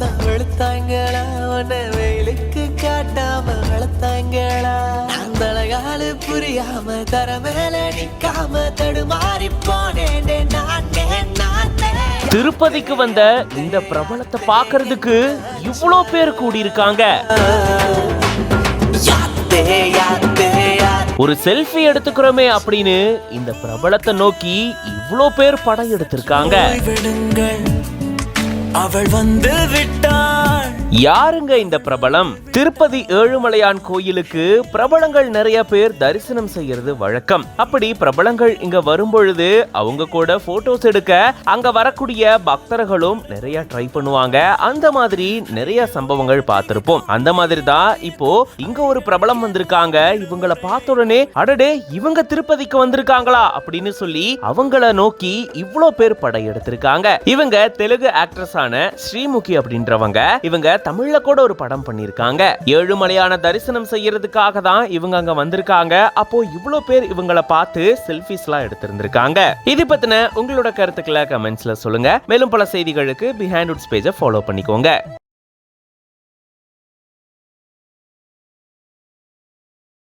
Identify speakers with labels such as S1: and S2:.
S1: தான் வெளுத்தாங்களா, உன்னை வெயிலுக்கு காட்டாம வளர்த்தாங்களா, அந்த அழகாலு புரியாம தர மேல நிக்காம தடுமாறி போனேன் நானே நானே.
S2: திருப்பதிக்கு வந்த இந்த பிரபலத்தை பாக்குறதுக்கு இவ்வளோ பேர் கூடியிருக்காங்க. ஒரு செல்ஃபி எடுத்துக்கிறோமே அப்படின்னு இந்த பிரபலத்தை நோக்கி இவ்வளோ பேர் படம் எடுத்திருக்காங்க.
S1: அவள் வந்து விட்டாள்.
S2: யாருங்க இந்த பிரபலம்? திருப்பதி ஏழுமலையான் கோயிலுக்கு பிரபலங்கள் நிறைய பேர் தரிசனம் செய்யறது வழக்கம். அப்படி பிரபலங்கள் இங்க வரும்பொழுது அவங்க கூட போட்டோஸ் எடுக்க அங்க வரக்கூடிய பக்தர்களும் நிறைய ட்ரை பண்ணுவாங்க. அந்த மாதிரி நிறைய சம்பவங்கள் பார்த்திருப்போம். அந்த மாதிரி தான் இப்போ இங்க ஒரு பிரபலம் வந்திருக்காங்க. இவங்களை பார்த்த உடனே அடடே இவங்க திருப்பதிக்கு வந்திருக்காங்களா அப்படின்னு சொல்லி அவங்கள நோக்கி இவ்வளோ பேர் படம் எடுத்திருக்காங்க. இவங்க தெலுங்கு ஆக்ட்ரஸான ஸ்ரீமுகி அப்படின்றவங்க. இவங்க தமிழ்ல கூட ஒரு படம் பண்ணிருக்காங்க. ஏழுமலையான தரிசனம் செய்யறதுக்காக தான் இவங்க அங்க வந்திருக்காங்க. அப்போ இவ்வளோ பேர் இவங்களை பார்த்து செல்ஃபிஸ் எல்லாம் எடுத்திருந்திருக்காங்க. இது பத்தின உங்களோட கருத்துக்களை கமெண்ட்ஸ்ல சொல்லுங்க. மேலும் பல செய்திகளுக்கு பிஹைண்ட் வுட்ஸ் பேஜை ஃபாலோ பண்ணிக்கோங்க.